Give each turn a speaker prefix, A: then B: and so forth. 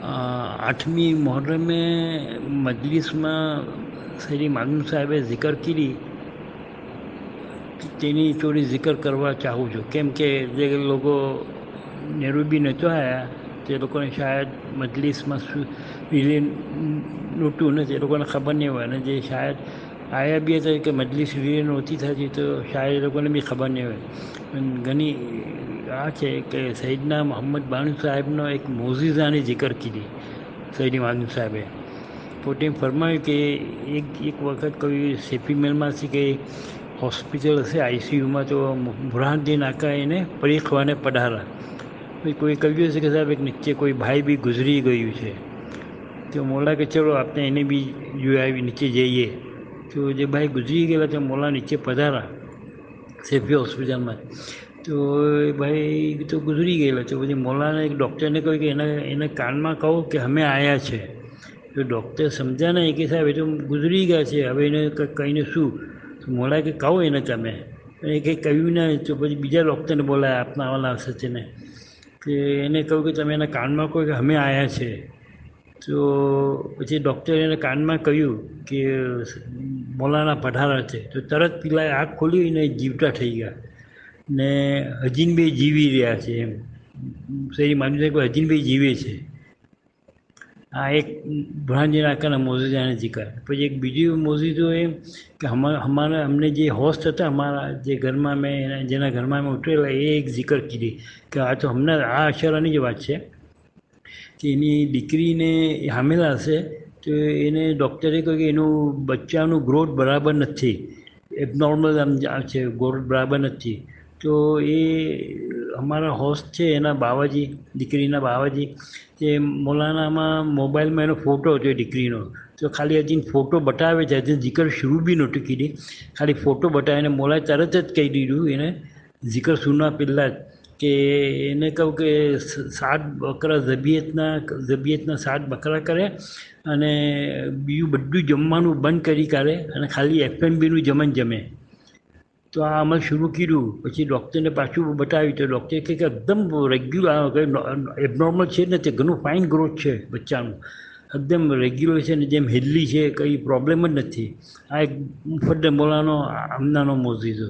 A: आठवीं मुहर्रम में मजलिस में सैयदी मालूम साहेबे जिक्र की तेनी थोड़ी जिक्र करवा चाहूँ छूँ केम के जे लोगो नेहरू बी नहोतो आया ते लोकोने शायद मजलिस में विले नहोતું ને તે લોકોને ખબર નહીં હોય અને જે શાયદ આયા બી હતા કે મજલિસ વિલે નહોતી થતી તો શાયદ એ લોકોને બી ખબર નહીં હોય. ઘણી આ છે કે સૈયદના મોહમ્મદ બાનુ સાહેબનો એક મોજીઝાની જિકર કીધી સૈયદી માલૂમ સાહેબે. પોતે ફરમાવ્યું કે એક વખત કોઈ સેફી મેલમાંથી કે હોસ્પિટલ હશે આઈસીયુમાં તો બુરહાનુદ્દીન આકા એને પરીખવાને પધારા. કોઈ કહ્યું હશે કે સાહેબ એક નીચે કોઈ ભાઈ બી ગુજરી ગયું છે તો મોલા કે ચલો આપણે એને બી જોઈ આવી નીચે જઈએ. તો જે ભાઈ ગુજરી ગયેલા તો મોલા નીચે પધારા સેફી હોસ્પિટલમાં. તો એ ભાઈ તો ગુજરી ગયેલા તો પછી મોલાને એક ડૉક્ટરને કહ્યું કે એને કાનમાં કહો કે અમે આવ્યા છે. તો ડૉક્ટર સમજ્યા નહીં કે સાહેબ એ તો ગુજરી ગયા છે હવે એને કહીને શું. તો મોલા કે કહો એને તમે એ કંઈ કહ્યું ના તો પછી બીજા ડૉક્ટરને બોલાયા આપના વાલા હશે તેને કે એને કહ્યું કે તમે એના કાનમાં કહો કે અમે આવ્યા છે. તો પછી ડૉક્ટરે એને કાનમાં કહ્યું કે મોલાના પધારા છે. તો તરત પેલા આંખ ખોલીને જીવતા થઈ ગયા ને હજીન બી જીવી રહ્યા છે એમ સૈયદી માલૂમ સાહેબ હજીન બી જીવે છે. આ એક બુરહાનુદ્દીન આકાના મોજીઝાને જિકર. પછી એક બીજું મોજીઝો એમ કે અમને જે હોસ્ટ હતા અમારા જે ઘરમાં મેં જેના ઘરમાં અમે ઉતરેલા એ એક જિકર કીધી કે આ તો હમણાં આ અશારાની જ વાત છે કે એની દીકરીને હામેલા હશે તો એને ડૉક્ટરે કહ્યું કે એનું બચ્ચાનું ગ્રોથ બરાબર નથી એબનોર્મલ આમ છે ગ્રોથ બરાબર નથી. તો એ અમારા હોસ્ટ છે એના બાવાજી દીકરીના બાવાજી તે મોલાનામાં મોબાઈલમાં એનો ફોટો હતો એ દીકરીનો તો ખાલી હજી ફોટો બતાવે છે હજી જિકર શરૂ બી નહોતી કીધી ખાલી ફોટો બતાવીને મોલાએ તરત જ કહી દીધું એને જિકર સુનવા પહેલાં જ કે એને કહું કે 7 બકરા ઝબિયતના 7 બકરા કરે અને બીજું બધું જમવાનું બંધ કરી કાઢે અને ખાલી એફએમબીનું જમે. તો આ અમલ શરૂ કર્યું. પછી ડૉક્ટરને પાછું બતાવ્યું તો ડૉક્ટરે કહે કે એકદમ રેગ્યુલર એબનોર્મલ છે ને તે ઘણું ફાઇન ગ્રોથ છે બચ્ચાનું એકદમ રેગ્યુલર છે ને જેમ હેલ્ધી છે કંઈ પ્રોબ્લેમ જ નથી. આ એક મુફદ્દલ મોલાનો આમનાનો મોજીઝો.